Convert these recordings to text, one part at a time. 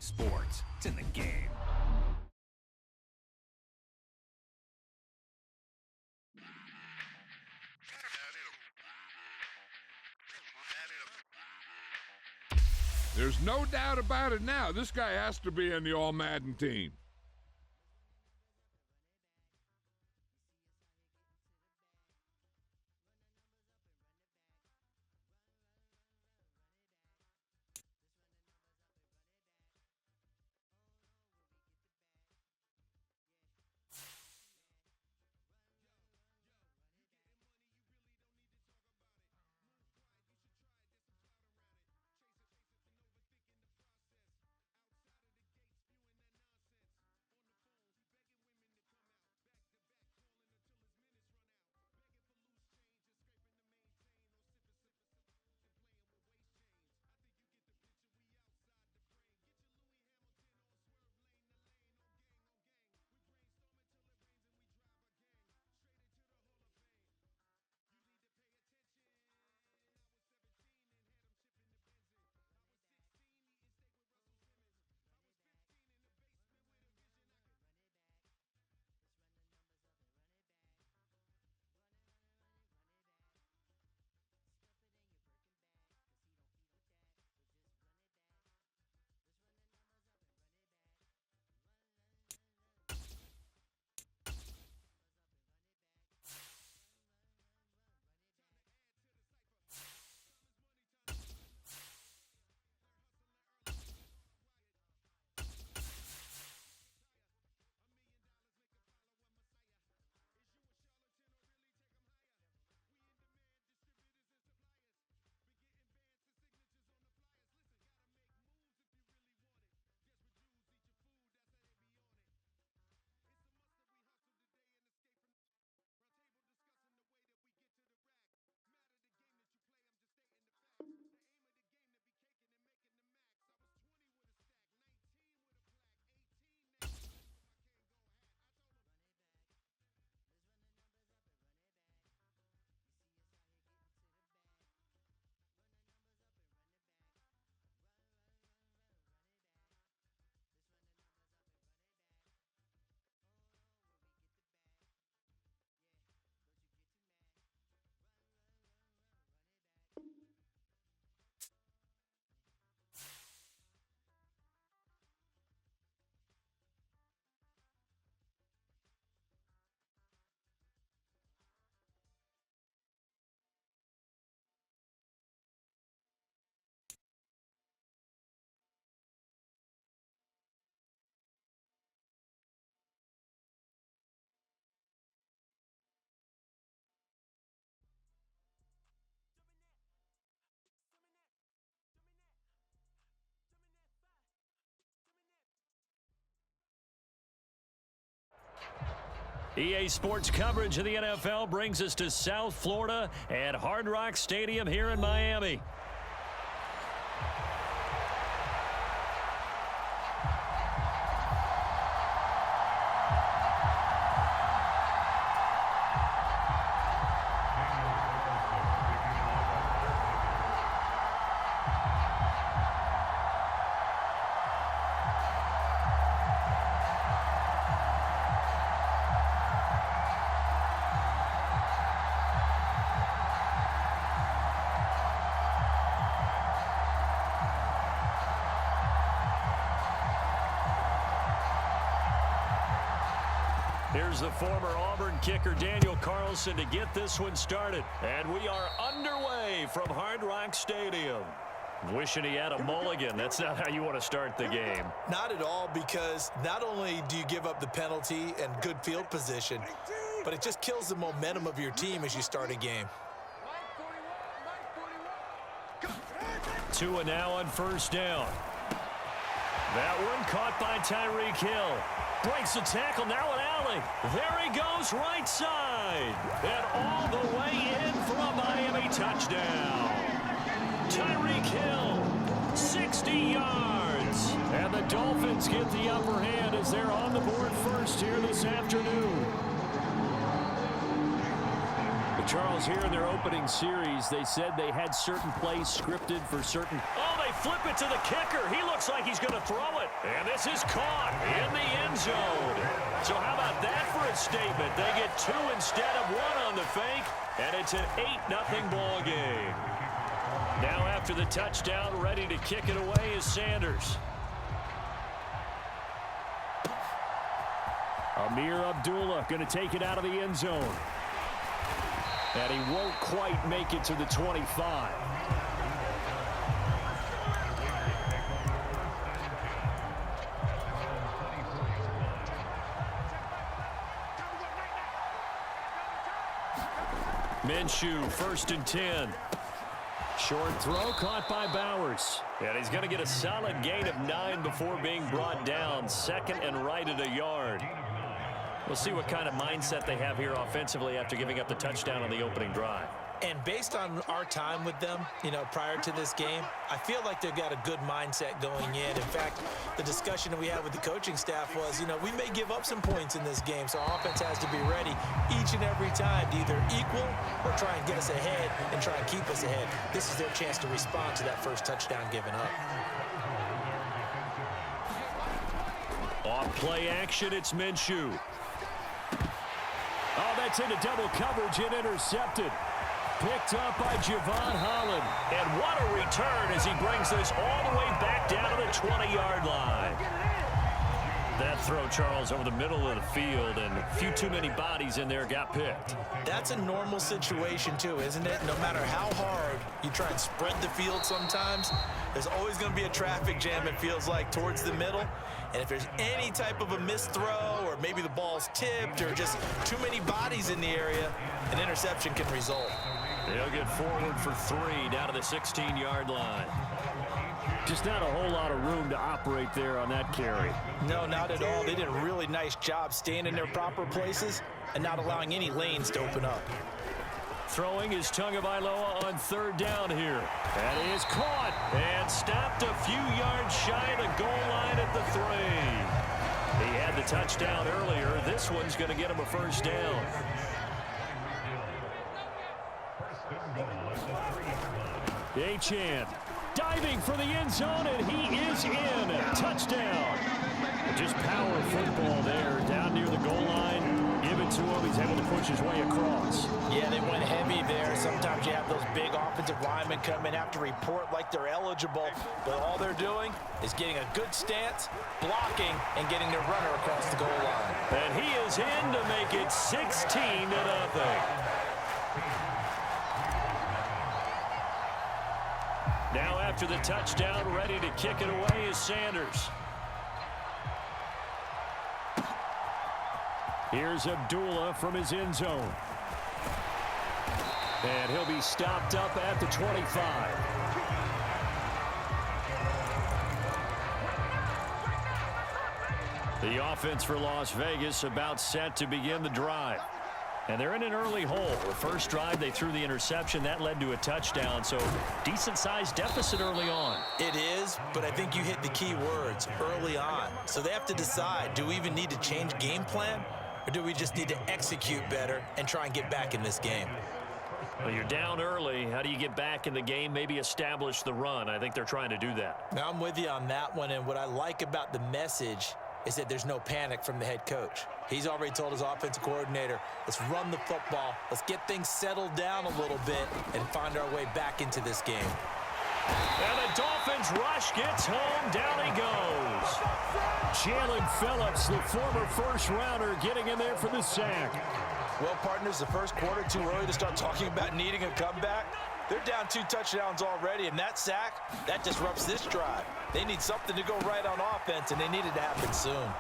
sports. It's in the game. There's no doubt about it now. This guy has to be in the All-Madden team. EA Sports coverage of the NFL brings us to South Florida at Hard Rock Stadium here in Miami. Here's the former Auburn kicker Daniel Carlson to get this one started. And we are underway from Hard Rock Stadium. Wishing he had a mulligan. That's not how you want to start the game. Not at all, because not only do you give up the penalty and good field position, but it just kills the momentum of your team as you start a game. 2 and now on first down. That one caught by Tyreek Hill. Breaks the tackle, now an alley. There he goes, right side. And all the way in for a Miami touchdown. Tyreek Hill, 60 yards. And the Dolphins get the upper hand as they're on the board first here this afternoon. Charles, here in their opening series, they said they had certain plays scripted for certain... Oh, they flip it to the kicker. He looks like he's going to throw it. And this is caught in the end zone. So how about that for a statement? They get 2 instead of 1 on the fake, and it's an 8-0 ball game. Now after the touchdown, ready to kick it away is Sanders. Amir Abdullah going to take it out of the end zone. And he won't quite make it to the 25. Minshew, 1st and 10. Short throw caught by Bowers. And he's going to get a solid gain of 9 before being brought down. 2nd and right at a yard. We'll see what kind of mindset they have here offensively after giving up the touchdown on the opening drive. And based on our time with them, prior to this game, I feel like they've got a good mindset going in. In fact, the discussion that we had with the coaching staff was, we may give up some points in this game, so our offense has to be ready each and every time to either equal or try and get us ahead and try and keep us ahead. This is their chance to respond to that first touchdown given up. Off play action, it's Minshew. Oh, that's into double coverage and intercepted. Picked up by Javon Holland. And what a return as he brings this all the way back down to the 20-yard line. That throw, Charles, over the middle of the field, and a few too many bodies in there got picked. That's a normal situation, too, isn't it? No matter how hard you try and spread the field sometimes, there's always going to be a traffic jam, it feels like, towards the middle. And if there's any type of a missed throw or maybe the ball's tipped or just too many bodies in the area, an interception can result. They'll get forward for 3 down to the 16-yard line. Just not a whole lot of room to operate there on that carry. No, not at all. They did a really nice job staying in their proper places and not allowing any lanes to open up. Throwing is Tagovailoa on 3rd down here. That is caught and stopped a few yards shy of the goal line at the 3. He had the touchdown earlier. This one's going to get him a 1st down. Achane diving for the end zone, and he is in. Touchdown. Just power football there down near the goal line. Give it to him. He's able to push his way across. Yeah, they went heavy there. Sometimes you have those big offensive linemen come in, have to report like they're eligible, but all they're doing is getting a good stance, blocking, and getting their runner across the goal line. And he is in to make it 16-0. Now after the touchdown, ready to kick it away is Sanders. Here's Abdullah from his end zone. And he'll be stopped up at the 25. The offense for Las Vegas about set to begin the drive. And they're in an early hole. The first drive, they threw the interception. That led to a touchdown, so decent-sized deficit early on. It is, but I think you hit the key words, early on. So they have to decide, do we even need to change game plan, or do we just need to execute better and try and get back in this game? Well, you're down early. How do you get back in the game, maybe establish the run? I think they're trying to do that. Now, I'm with you on that one, and what I like about the message is that there's no panic from the head coach. He's already told his offensive coordinator, let's run the football, let's get things settled down a little bit and find our way back into this game. And the Dolphins rush gets home, down he goes. Jalen Phillips, the former first-rounder, getting in there for the sack. Well, partners, the first quarter, too early to start talking about needing a comeback. They're down 2 touchdowns already, and that sack, that disrupts this drive. They need something to go right on offense, and they need it to happen soon.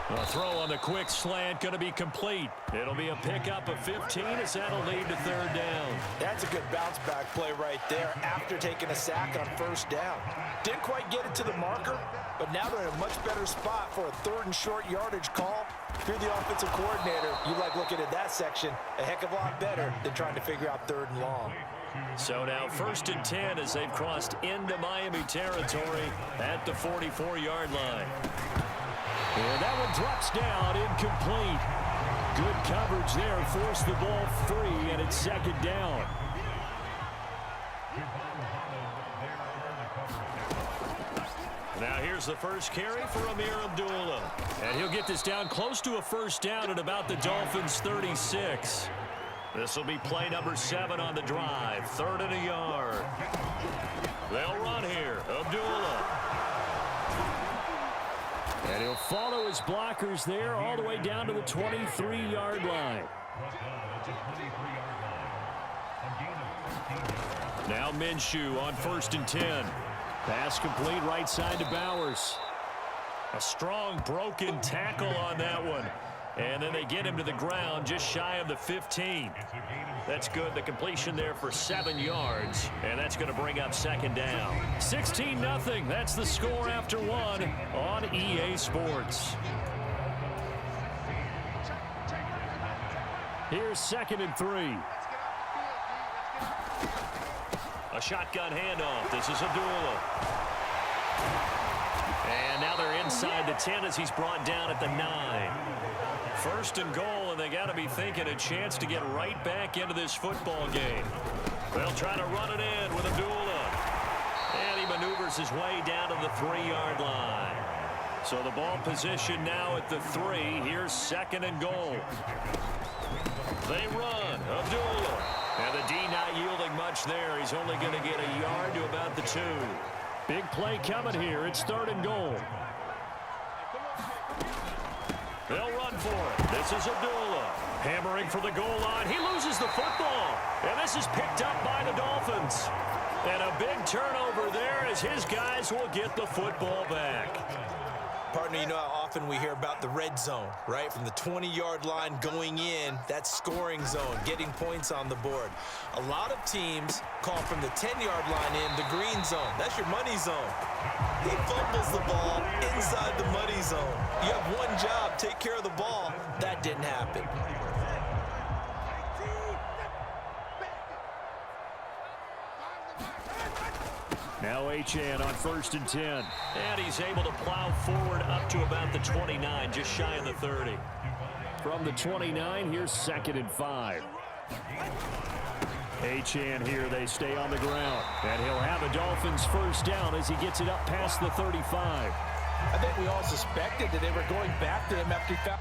A throw on the quick slant going to be complete. It'll be a pickup of 15 as that'll lead to 3rd down. That's a good bounce-back play right there after taking a sack on 1st down. Didn't quite get it to the marker, but now they're in a much better spot for a 3rd and short yardage call. If you're the offensive coordinator, you like looking at that section a heck of a lot better than trying to figure out 3rd and long. So now 1st and 10 as they've crossed into Miami territory at the 44-yard line. And that one drops down, incomplete. Good coverage there. Forced the ball free, and it's second down. Now here's the first carry for Amir Abdullah. And he'll get this down close to a first down at about the Dolphins' 36. This will be play number 7 on the drive. 3rd and a yard. They'll run here. Abdullah. And he'll follow his blockers there all the way down to the 23-yard line. Now Minshew on 1st and 10. Pass complete right side to Bowers. A strong broken tackle on that one. And then they get him to the ground just shy of the 15. That's good. The completion there for 7 yards. And that's going to bring up second down. 16-0. That's the score after 1 on EA Sports. Here's 2nd and 3. A shotgun handoff. This is Abdullah. And now they're inside the 10 as he's brought down at the 9. 1st and goal, and they got to be thinking a chance to get right back into this football game. They'll try to run it in with Abdullah. And he maneuvers his way down to the 3-yard line. So the ball position now at the 3. Here's 2nd and goal. They run. Abdullah. And the D not yielding much there. He's only going to get a yard to about the 2. Big play coming here. It's 3rd and goal. They'll run for it. This is Abdullah. Hammering for the goal line. He loses the football. And this is picked up by the Dolphins. And a big turnover there as his guys will get the football back. Partner, you know how often we hear about the red zone, right? From the 20-yard line going in, that's scoring zone, getting points on the board. A lot of teams call from the 10-yard line in the green zone. That's your money zone. He fumbles the ball inside the money zone. You have one job, take care of the ball. That didn't happen. Now Achane on 1st and 10. And he's able to plow forward up to about the 29, just shy of the 30. From the 29, here's 2nd and 5. Achane here, they stay on the ground. And he'll have a Dolphins first down as he gets it up past the 35. I think we all suspected that they were going back to him after he found